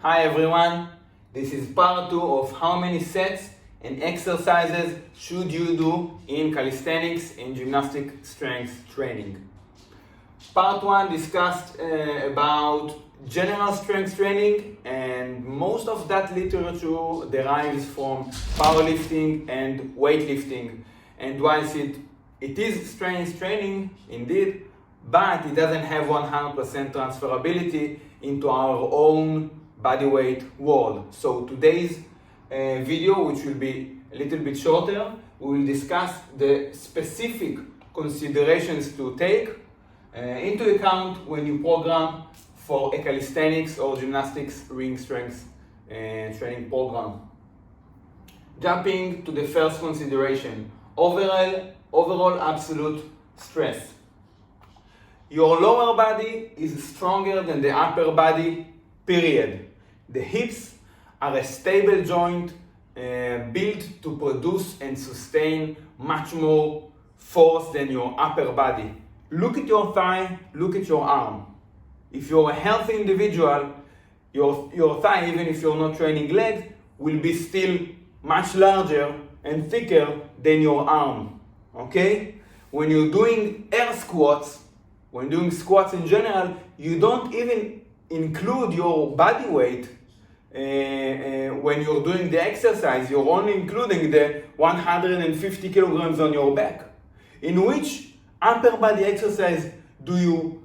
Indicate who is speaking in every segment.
Speaker 1: Hi everyone, this is part 2 of how many sets and exercises should you do in calisthenics and gymnastic strength training. Part 1 discussed about general strength training, and most of that literature derives from powerlifting and weightlifting. And whilst it is strength training indeed, but it doesn't have 100% transferability into our own bodyweight world. So today's video, which will be a little bit shorter, we will discuss the specific considerations to take into account when you program for a calisthenics or gymnastics ring strength training program. Jumping to the first consideration, overall absolute stress. Your lower body is stronger than the upper body, period. The hips are a stable joint built to produce and sustain much more force than your upper body. Look at your thigh, look at your arm. If you're a healthy individual, your thigh, even if you're not training legs, will be still much larger and thicker than your arm, okay? When you're doing air squats, when doing squats in general, you don't even include your body weight when you're doing the exercise. You're only including the 150 kilograms on your back. In which upper body exercise do you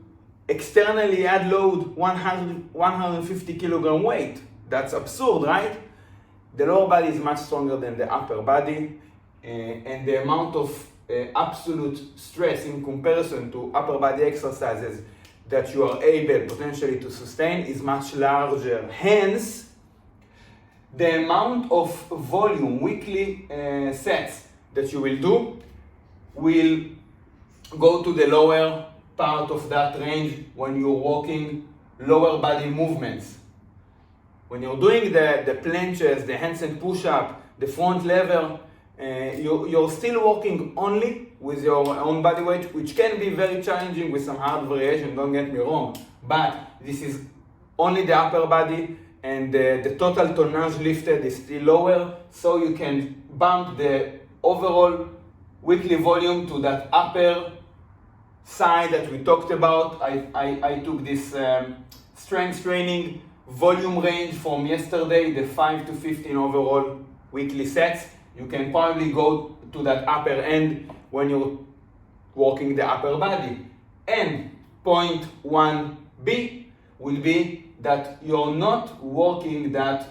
Speaker 1: externally add load 150 kilogram weight? That's absurd, right? The lower body is much stronger than the upper body, and the amount of absolute stress in comparison to upper body exercises that you are able potentially to sustain is much larger. Hence, the amount of volume, weekly sets that you will do will go to the lower part of that range when you're walking lower body movements. When you're doing the planches, the handstand push-up, the front lever, you're still working only with your own body weight, which can be very challenging with some hard variation, don't get me wrong, but this is only the upper body, and the total tonnage lifted is still lower, so you can bump the overall weekly volume to that upper side that we talked about. I took this strength training volume range from yesterday, the 5 to 15 overall weekly sets. You can probably go to that upper end when you're working the upper body. And point 1B will be that you're not working that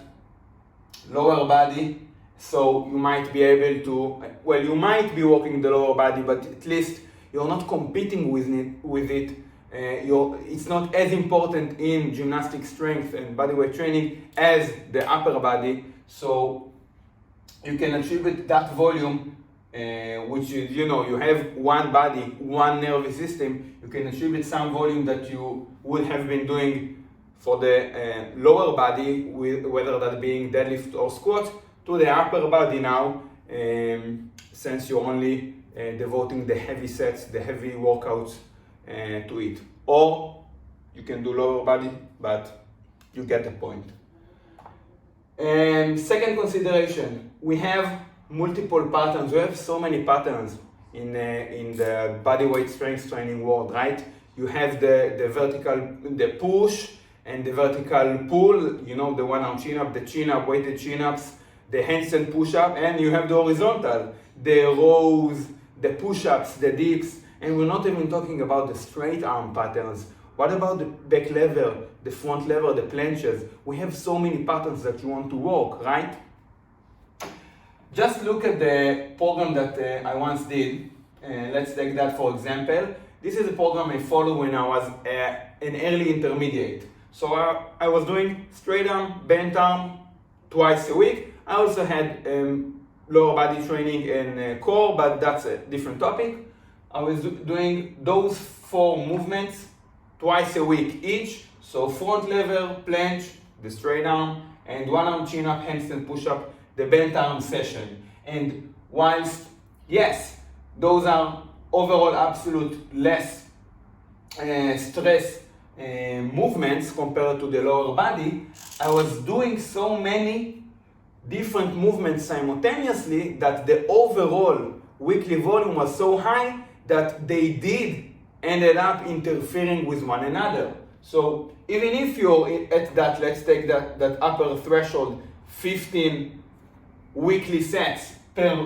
Speaker 1: lower body, so you might be able to, well, you might be working the lower body, but at least you're not competing with it. It's not as important in gymnastic strength and bodyweight training as the upper body, so you can attribute that volume, which is, you have one body, one nervous system, you can attribute some volume that you would have been doing for the lower body, whether that being deadlift or squat, to the upper body now, since you're only devoting the heavy sets, the heavy workouts to it. Or you can do lower body, but you get the point. And second consideration, we have multiple patterns. We have so many patterns in the bodyweight strength training world, right? You have the vertical, the push, and the vertical pull, the one arm chin up, the chin up, weighted chin ups, the handstand push up, and you have the horizontal, the rows, the push ups, the dips, and we're not even talking about the straight arm patterns. What about the back lever, the front lever, the planches? We have so many patterns that you want to work, right? Just look at the program that I once did. Let's take that for example. This is a program I followed when I was an early intermediate. So I was doing straight arm, bent arm twice a week. I also had lower body training and core, but that's a different topic. I was doing those 4 movements twice a week each. So front lever, planche, the straight arm, and one arm chin up, handstand push up, the bent arm session. And whilst, yes, those are overall absolute less stress movements compared to the lower body, I was doing so many different movements simultaneously that the overall weekly volume was so high that they did ended up interfering with one another. So even if you're at that, let's take that upper threshold, 15 weekly sets per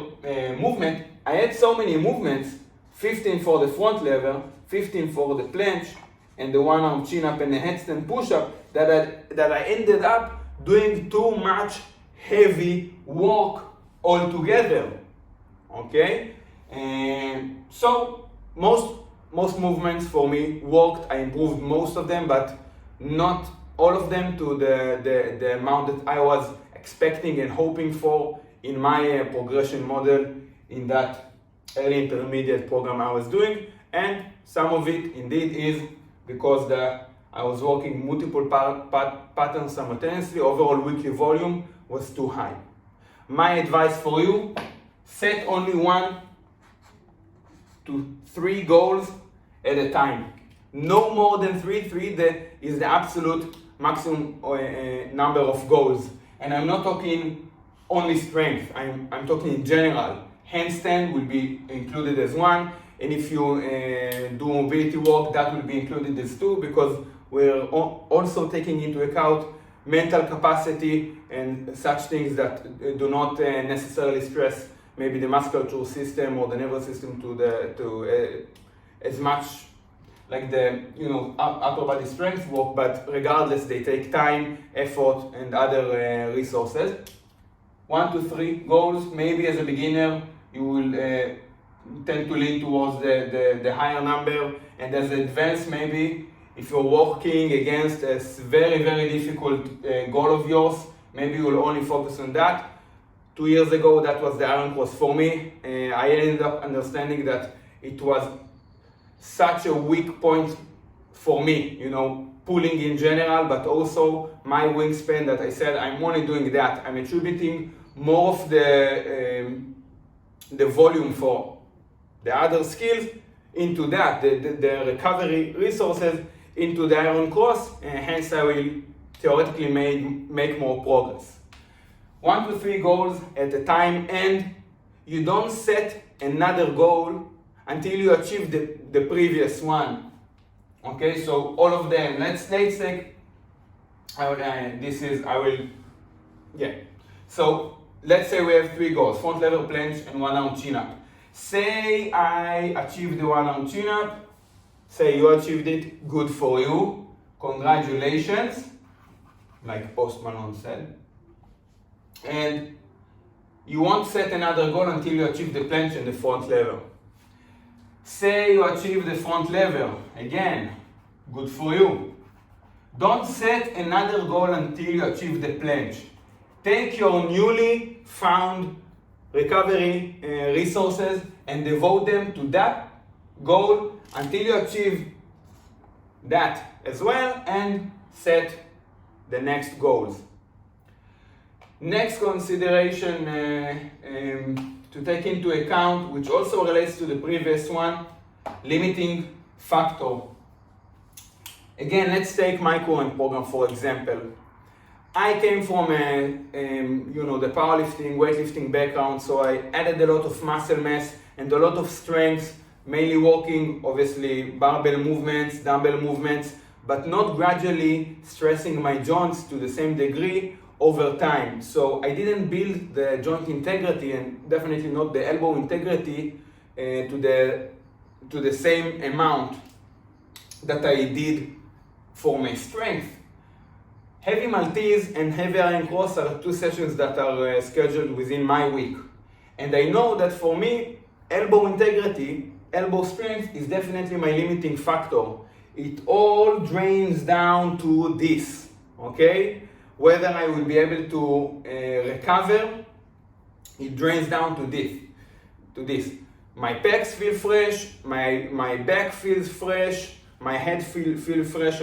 Speaker 1: movement, I had so many movements, 15 for the front lever, 15 for the planche, and the one arm chin up and the headstand push up, that I ended up doing too much heavy work altogether. Okay? And so most movements for me worked. I improved most of them, but not all of them to the amount that I was expecting and hoping for in my progression model in that early intermediate program I was doing. And some of it indeed is because I was working multiple patterns simultaneously. Overall weekly volume was too high. My advice for you, set only 1 to 3 goals at a time. No more than 3. 3 is the absolute maximum number of goals. And I'm not talking only strength, I'm talking in general. Handstand will be included as 1, and if you do mobility work, that will be included as 2, because we're also taking into account mental capacity and such things that do not necessarily stress maybe the musculature system or the nervous system to as much like the upper body strength work, but regardless they take time, effort, and other resources. 1 to 3 goals. Maybe as a beginner you will tend to lean towards the higher number, and as advanced, maybe if you're working against a very, very difficult goal of yours, maybe you will only focus on that. 2 years ago, that was the iron cross for me. I ended up understanding that it was such a weak point for me, pulling in general, but also my wingspan, that I said I'm only doing that. I'm attributing more of the volume for the other skills into that, the recovery resources into the iron cross, and hence I will theoretically make more progress. 1 to 3 goals at a time, and you don't set another goal until you achieve the previous one. Okay, so all of them, let's take, so let's say we have 3 goals, front lever planche and 1 arm chin up. Say I achieved the 1 arm chin up, say you achieved it, good for you, congratulations, like Post Malone said. And you won't set another goal until you achieve the planche and the front lever. Say you achieve the front lever, again, good for you. Don't set another goal until you achieve the planche. Take your newly found recovery resources and devote them to that goal until you achieve that as well, and set the next goals. Next consideration to take into account, which also relates to the previous one, limiting factor. Again, let's take my current program for example. I came from the powerlifting, weightlifting background, so I added a lot of muscle mass and a lot of strength, mainly working obviously barbell movements, dumbbell movements, but not gradually stressing my joints to the same degree over time. So I didn't build the joint integrity, and definitely not the elbow integrity to the same amount that I did for my strength. Heavy Maltese and heavy iron cross are 2 sessions that are scheduled within my week. And I know that for me, elbow integrity, elbow strength is definitely my limiting factor. It all drains down to this, okay? Whether I will be able to recover, it drains down to this. My pecs feel fresh, my back feels fresh, my head feels fresh.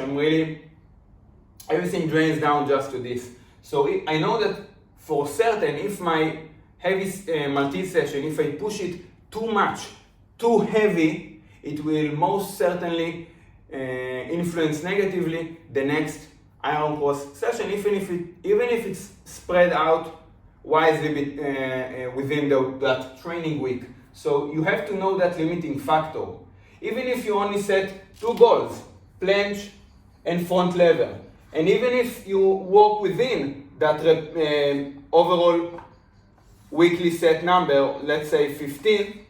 Speaker 1: Everything drains down just to this. So I know that for certain, if my heavy Maltese session, if I push it too much, too heavy, it will most certainly influence negatively the next iron cross session, even if it's spread out wisely within that training week. So you have to know that limiting factor. Even if you only set 2 goals, planche and front lever, and even if you work within that overall weekly set number, let's say 15,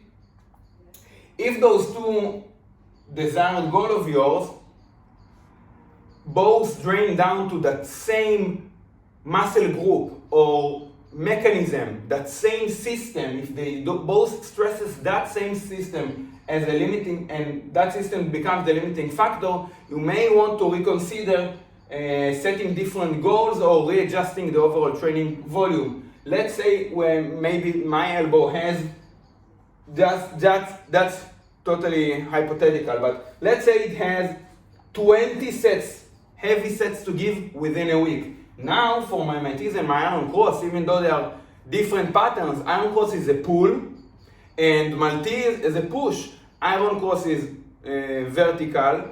Speaker 1: if those 2 desired goals of yours both drain down to that same muscle group or mechanism, that same system, if they both stresses that same system as a limiting, and that system becomes the limiting factor, you may want to reconsider setting different goals or readjusting the overall training volume. Let's say when maybe my elbow has that's totally hypothetical, but let's say it has 20 sets, heavy sets to give within a week. Now for my Maltese and my iron cross, even though they are different patterns, iron cross is a pull and Maltese is a push. Iron cross is vertical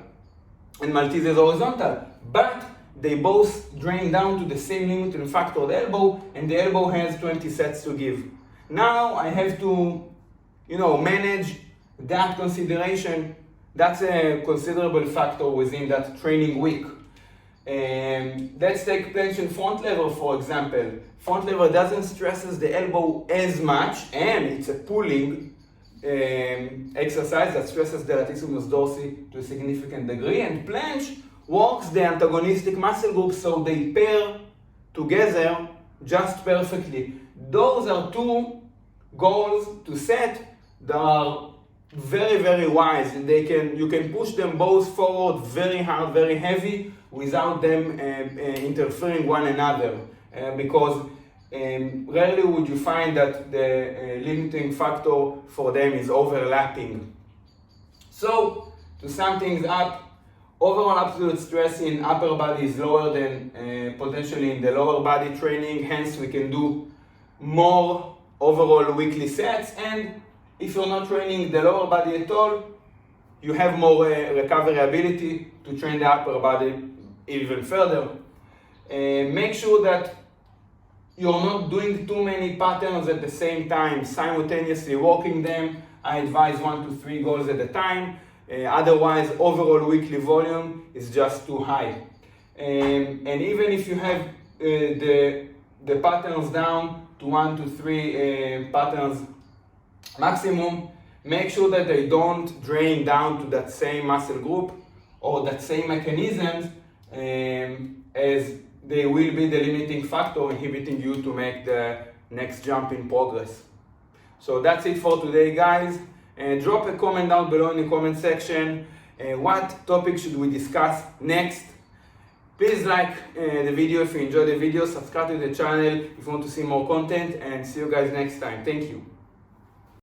Speaker 1: and Maltese is horizontal, but they both drain down to the same limiting factor, the elbow, and the elbow has 20 sets to give. Now I have to, manage that consideration. That's a considerable factor within that training week. Let's take planche and front lever, for example. Front lever doesn't stresses the elbow as much, and it's a pulling exercise that stresses the latissimus dorsi to a significant degree, and planche works the antagonistic muscle groups, so they pair together just perfectly. Those are 2 goals to set that are very, very wise, and you can push them both forward very hard, very heavy, without them interfering one another, because rarely would you find that the limiting factor for them is overlapping. So, to sum things up, overall absolute stress in upper body is lower than potentially in the lower body training, hence we can do more overall weekly sets, and if you're not training the lower body at all, you have more recovery ability to train the upper body even further. Make sure that you're not doing too many patterns at the same time, simultaneously working them. I advise 1 to 3 goals at a time. Otherwise, overall weekly volume is just too high. And even if you have the patterns down to 1 to 3 patterns maximum, make sure that they don't drain down to that same muscle group or that same mechanisms, as they will be the limiting factor inhibiting you to make the next jump in progress. So that's it for today, guys. Drop a comment down below in the comment section. What topic should we discuss next? Please like the video if you enjoyed the video, subscribe to the channel if you want to see more content, and see you guys next time. Thank you.